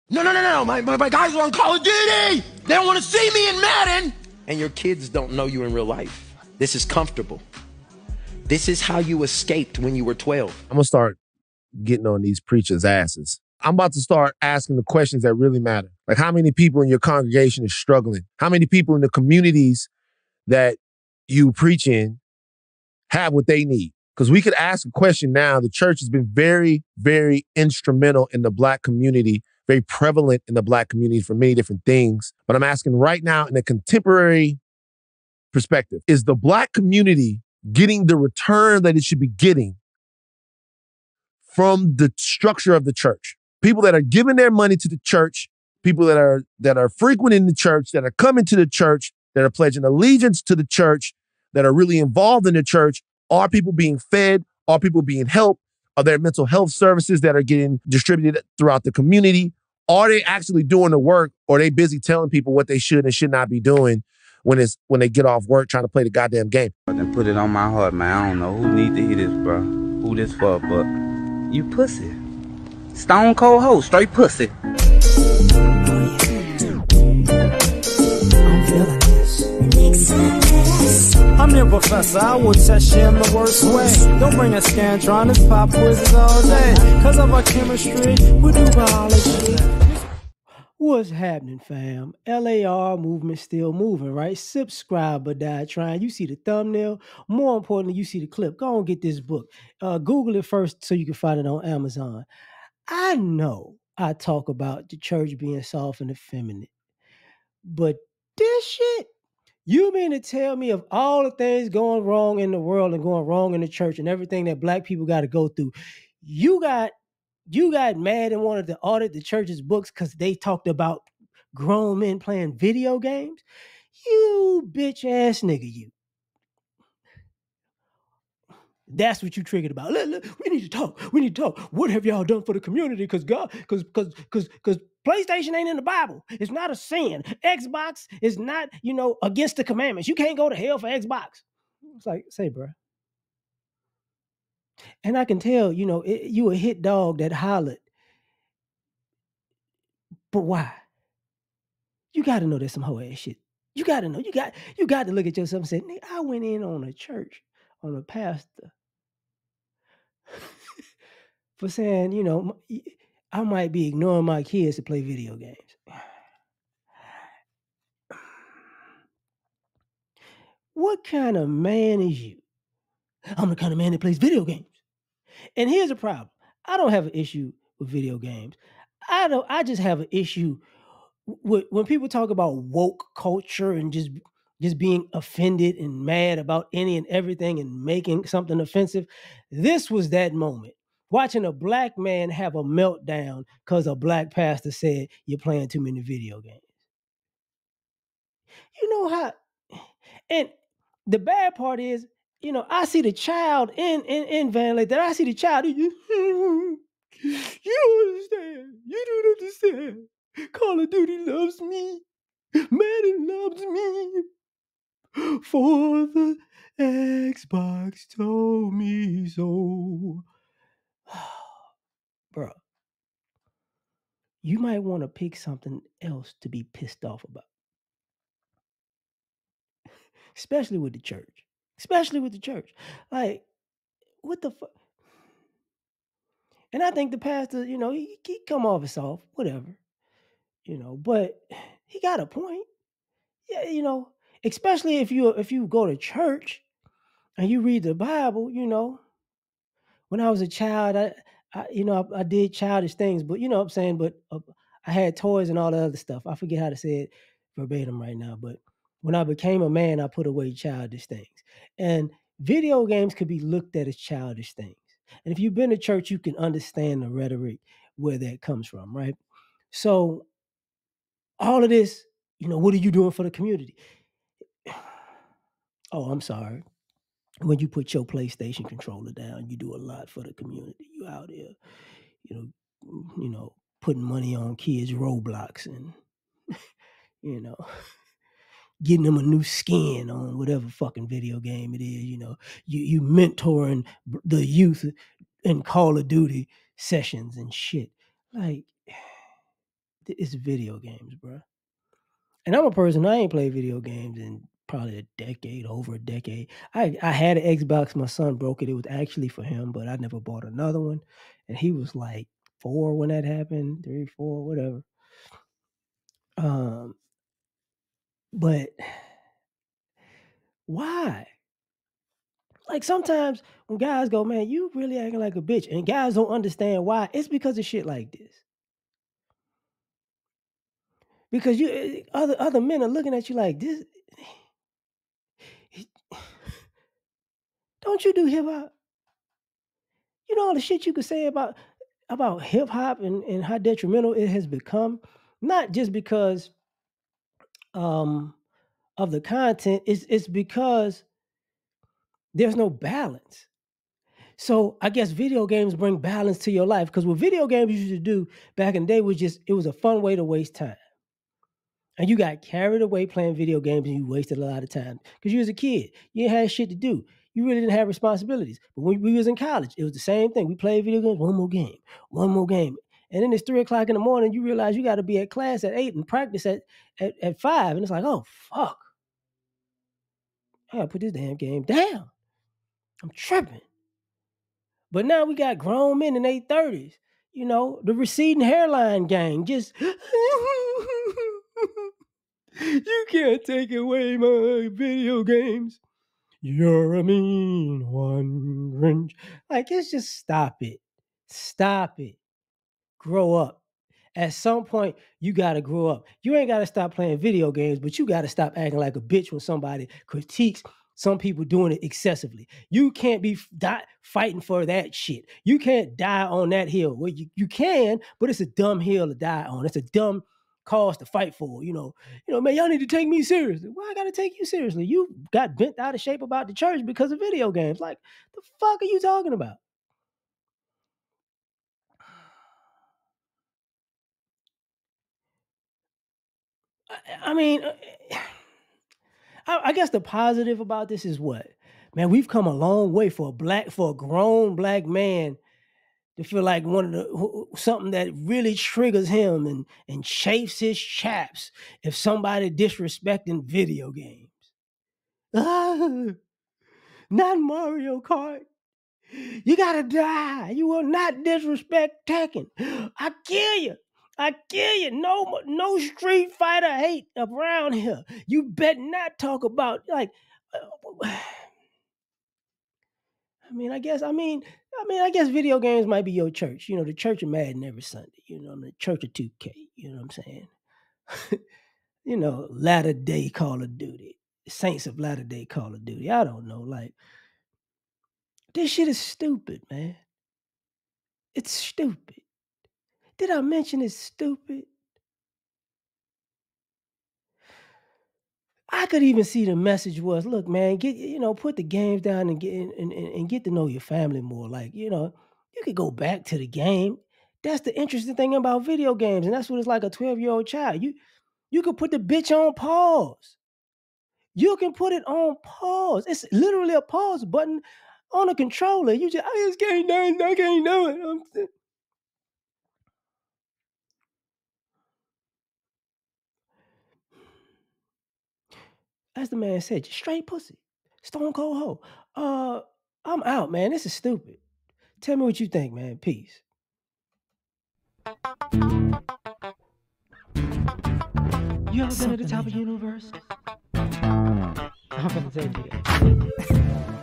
No. My guys are on Call of Duty. They don't want to see me in Madden. And your kids don't know you in real life. This is comfortable. This is how you escaped when you were 12. I'm going to start getting on these preachers' asses. I'm about to start asking the questions that really matter. Like, how many people in your congregation is struggling? How many people in the communities that you preach in have what they need? Because we could ask a question now. The church has been very, very instrumental in the Black community, very prevalent in the Black community for many different things. But I'm asking right now, in a contemporary perspective, is the Black community getting the return that it should be getting from the structure of the church? People that are giving their money to the church, people that are frequenting the church, that are coming to the church, that are pledging allegiance to the church, that are really involved in the church. Are people being fed? Are people being helped? Are there mental health services that are getting distributed throughout the community? Are they actually doing the work, or are they busy telling people what they should and should not be doing when they get off work trying to play the goddamn game? And put it on my heart, man. I don't know who need to hear this, bro. Who this for, but you pussy. Stone cold hoe, straight pussy. I'm your professor, I will test you in the worst way. Don't bring a scantron, it's pop quizzes all day. Cause of our chemistry, we do biology. What's happening, fam? LAR movement still moving, right? Subscribe but die trying. You see the thumbnail. More importantly, you see the clip. Go on, get this book. Google it first so you can find it on Amazon. I know I talk about the church being soft and effeminate, but this shit, you mean to tell me of all the things going wrong in the world and going wrong in the church and everything that Black people got to go through, you got mad and wanted to audit the church's books because they talked about grown men playing video games? You bitch ass nigga, you. That's what you triggered about. Look, we need to talk. What have y'all done for the community? Because PlayStation ain't in the Bible. It's not a sin. Xbox is not, against the commandments. You can't go to hell for Xbox. It's like, say, bro. And I can tell, you a hit dog that hollered. But why? You got to know there's some hoe ass shit. You got to know. You got to look at yourself and say, nigga, I went in on a church, on a pastor, for saying, I might be ignoring my kids to play video games. What kind of man is you? I'm the kind of man that plays video games. And here's the problem. I don't have an issue with video games. I just have an issue with when people talk about woke culture and just being offended and mad about any and everything and making something offensive. This was that moment. Watching a Black man have a meltdown because a Black pastor said you're playing too many video games. You know how, and the bad part is, I see the child in Van Lake, that I see the child. You don't understand. You don't understand. Call of Duty loves me. Madden loves me. For the Xbox told me so. Bro, you might want to pick something else to be pissed off about. Especially with the church. Like, what the fuck? And I think the pastor, he come off as soft, whatever. But he got a point. Yeah, especially if you go to church and you read the Bible, when I was a child, I did childish things, but you know what I'm saying? But I had toys and all the other stuff. I forget how to say it verbatim right now, but when I became a man, I put away childish things. And video games could be looked at as childish things. And if you've been to church, you can understand the rhetoric where that comes from, right? So all of this, what are you doing for the community? Oh, I'm sorry. When you put your PlayStation controller down, you do a lot for the community. You out there, putting money on kids' Roblox and, getting them a new skin on whatever fucking video game it is. You mentoring the youth in Call of Duty sessions and shit. Like, it's video games, bro. And I'm a person, I ain't played video games in probably over a decade. I had an Xbox. My son broke it. It was actually for him, but I never bought another one. And he was like 4 when that happened, 3, 4, whatever. But why? Like sometimes when guys go, man, you really acting like a bitch, and guys don't understand why, it's because of shit like this. Because other men are looking at you like this. Don't you do hip hop? You know all the shit you could say about hip hop and how detrimental it has become. Not just because of the content, it's because there's no balance. So I guess video games bring balance to your life, because what video games used to do back in the day was it was a fun way to waste time. And you got carried away playing video games and you wasted a lot of time because you was a kid. You didn't have shit to do. You really didn't have responsibilities. But when we was in college, it was the same thing. We played video games, one more game. And then it's 3 o'clock in the morning. You realize you got to be at class at 8 and practice at 5. And it's like, oh, fuck. I got to put this damn game down. I'm tripping. But now we got grown men in their 30s. You know, the receding hairline gang just... You can't take away my video games. You're a mean one, Grinch. Like, it's just stop it. Stop it. Grow up. At some point, you got to grow up. You ain't got to stop playing video games, but you got to stop acting like a bitch when somebody critiques some people doing it excessively. You can't be fighting for that shit. You can't die on that hill. Well, you can, but it's a dumb hill to die on. It's a dumb cause to fight for. You know, man, y'all need to take me seriously. Why I gotta take you seriously? You got bent out of shape about the church because of video games. Like, the fuck are you talking about? I mean, I guess the positive about this is what? Man, we've come a long way for a grown black man to feel like something that really triggers him and chafes his chaps if somebody disrespecting video games. Not Mario Kart. You gotta die. You will not disrespect Tekken. I kill you. No Street Fighter hate around here. You better not talk about like. I guess video games might be your church. You know, the Church of Madden every Sunday. You know, the Church of 2K. You know what I'm saying? You know, Latter-day Call of Duty. Saints of Latter-day Call of Duty. I don't know. Like, this shit is stupid, man. It's stupid. Did I mention it's stupid? I could even see the message was, look, man, put the games down and get to know your family more. Like, you could go back to the game. That's the interesting thing about video games, and that's what it's like a 12-year-old child. You could put the bitch on pause. You can put it on pause. It's literally a pause button on a controller. I just can't do it. I can't do it. As the man said, straight pussy. Stone cold hoe. I'm out, man. This is stupid. Tell me what you think, man. Peace. You ever been at the top of the universe? I'm gonna tell you that.